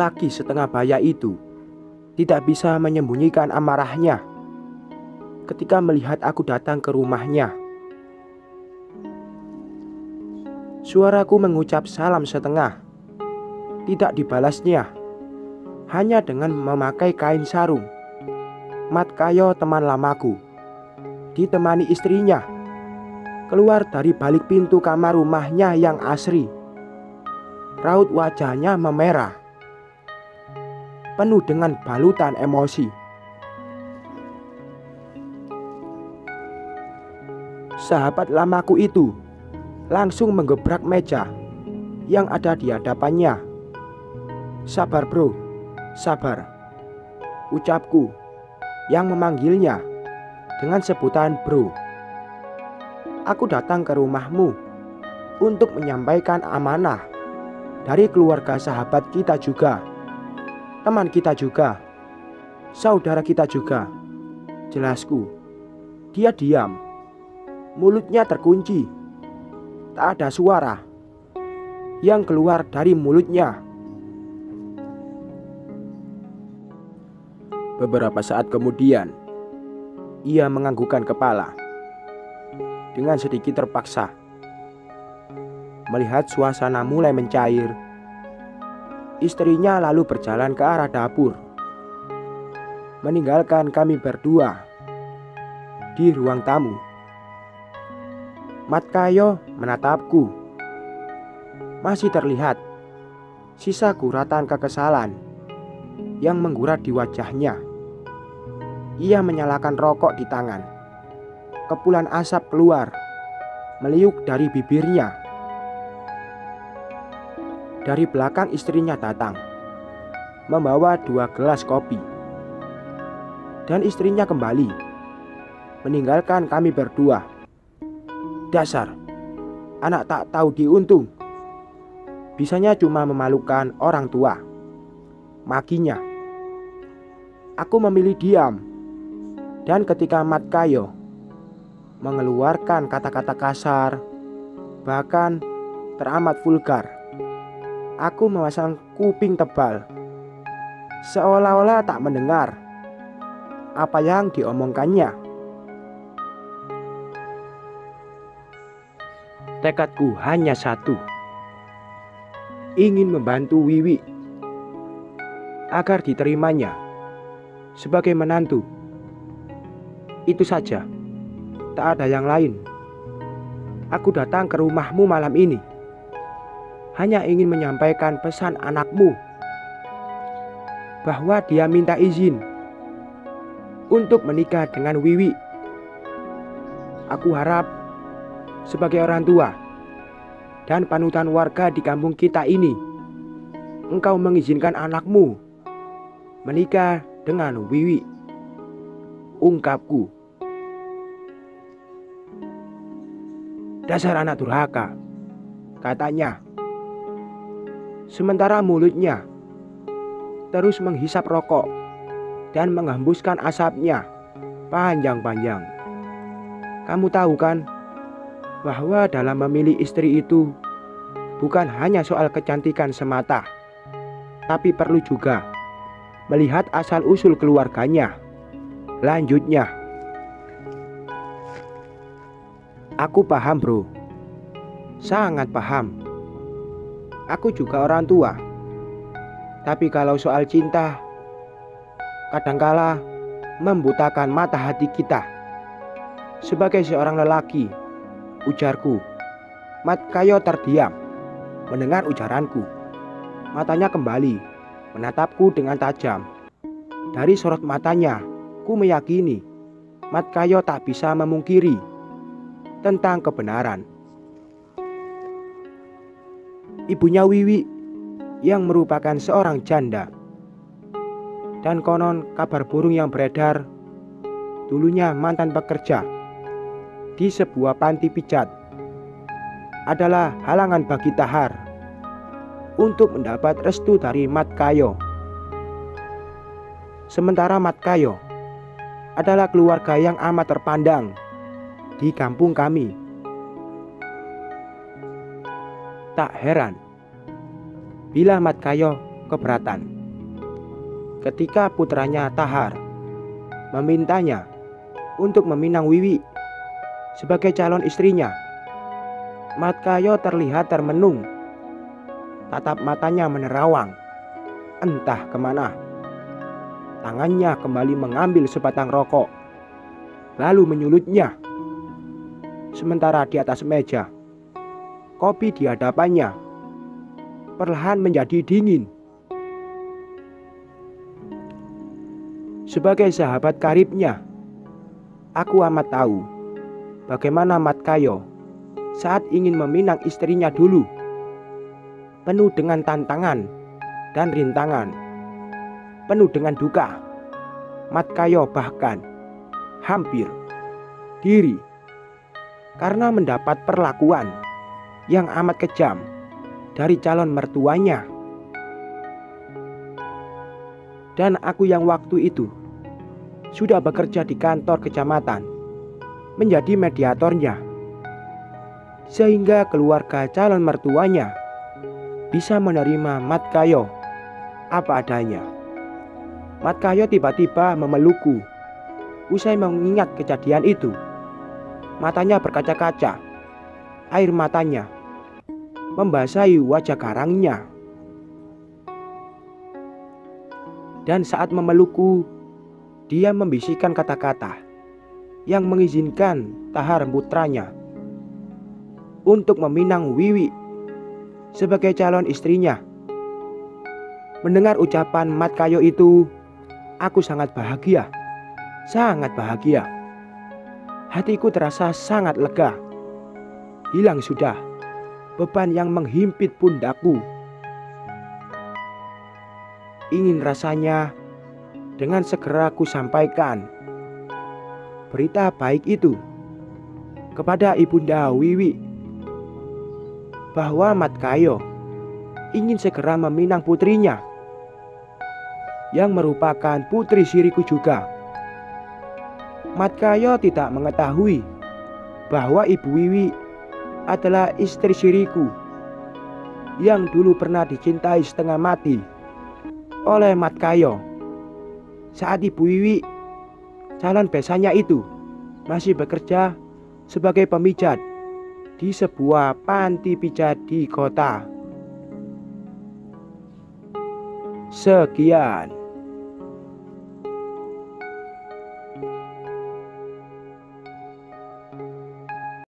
Lelaki setengah baya itu tidak bisa menyembunyikan amarahnya ketika melihat aku datang ke rumahnya. Suaraku mengucap salam setengah, tidak dibalasnya, hanya dengan memakai kain sarung. Mat Kayo, teman lamaku, ditemani istrinya, keluar dari balik pintu kamar rumahnya yang asri. Raut wajahnya memerah, penuh dengan balutan emosi. Sahabat lamaku itu langsung menggebrak meja yang ada di hadapannya. "Sabar bro, sabar," ucapku yang memanggilnya dengan sebutan bro. "Aku datang ke rumahmu untuk menyampaikan amanah dari keluarga sahabat kita juga, teman kita juga, saudara kita juga," jelasku. Dia diam, mulutnya terkunci. Tak ada suara yang keluar dari mulutnya. Beberapa saat kemudian, ia menganggukkan kepala dengan sedikit terpaksa. Melihat suasana mulai mencair, istrinya lalu berjalan ke arah dapur, meninggalkan kami berdua di ruang tamu. Mat Kayo menatapku. Masih terlihat sisa guratan kekesalan yang menggurat di wajahnya. Ia menyalakan rokok di tangan. Kepulan asap keluar, meliuk dari bibirnya. Dari belakang istrinya datang, membawa 2 gelas kopi. Dan istrinya kembali, meninggalkan kami berdua. "Dasar anak tak tahu diuntung, bisanya cuma memalukan orang tua," makinya. Aku memilih diam. Dan ketika Mat Kayo mengeluarkan kata-kata kasar, bahkan teramat vulgar, aku memasang kuping tebal, seolah-olah tak mendengar apa yang diomongkannya. Tekadku hanya satu, ingin membantu Wiwi agar diterimanya sebagai menantu. Itu saja, tak ada yang lain. Aku datang ke rumahmu malam ini hanya ingin menyampaikan pesan anakmu, bahwa dia minta izin untuk menikah dengan Wiwi. Aku harap sebagai orang tua dan panutan warga di kampung kita ini, engkau mengizinkan anakmu menikah dengan Wiwi, ungkapku. "Dasar anak durhaka," katanya. Sementara mulutnya terus menghisap rokok dan menghembuskan asapnya panjang-panjang. "Kamu tahu kan bahwa dalam memilih istri itu bukan hanya soal kecantikan semata, tapi perlu juga melihat asal-usul keluarganya," lanjutnya. "Aku paham bro, sangat paham. Aku juga orang tua. Tapi kalau soal cinta, kadangkala membutakan mata hati kita. Sebagai seorang lelaki," ujarku. Mat Kayo terdiam mendengar ujaranku. Matanya kembali menatapku dengan tajam. Dari sorot matanya, ku meyakini Mat Kayo tak bisa memungkiri tentang kebenaran. Ibunya Wiwi yang merupakan seorang janda. Dan konon kabar burung yang beredar, dulunya mantan pekerja di sebuah panti pijat, adalah halangan bagi Tahar untuk mendapat restu dari Mat Kayo. Sementara Mat Kayo adalah keluarga yang amat terpandang di kampung kami. Tak heran bila Mat Kayo keberatan. ketika putranya Tahar memintanya untuk meminang Wiwi sebagai calon istrinya. Matkayo terlihat termenung. Tatap matanya menerawang, entah kemana. Tangannya kembali mengambil sebatang rokok, lalu menyulutnya. Sementara di atas meja, kopi di hadapannya perlahan menjadi dingin. Sebagai sahabat karibnya, aku amat tahu bagaimana Matkayo saat ingin meminang istrinya dulu. Penuh dengan tantangan dan rintangan, penuh dengan duka. Matkayo bahkan hampir diri karena mendapat perlakuan yang amat kejam dari calon mertuanya. Dan aku yang waktu itu sudah bekerja di kantor kecamatan menjadi mediatornya, sehingga keluarga calon mertuanya bisa menerima Matkayo apa adanya. Matkayo tiba-tiba memelukku. Usai mengingat kejadian itu, matanya berkaca-kaca. Air matanya membasahi wajah garangnya. Dan saat memelukku, dia membisikkan kata-kata yang mengizinkan Tahar putranya untuk meminang Wiwi sebagai calon istrinya. Mendengar ucapan Matkayo itu, aku sangat bahagia. Sangat bahagia. Hatiku terasa sangat lega. Hilang sudah beban yang menghimpit pundakku. Ingin rasanya dengan segera ku sampaikan berita baik itu kepada Ibunda Wiwi, bahwa Matkayo ingin segera meminang putrinya yang merupakan putri siriku juga. Matkayo tidak mengetahui bahwa Ibu Wiwi adalah istri siriku yang dulu pernah dicintai setengah mati oleh Matkayo saat Ibu Wiwi, calon besannya itu, masih bekerja sebagai pemijat di sebuah panti pijat di kota. Sekian.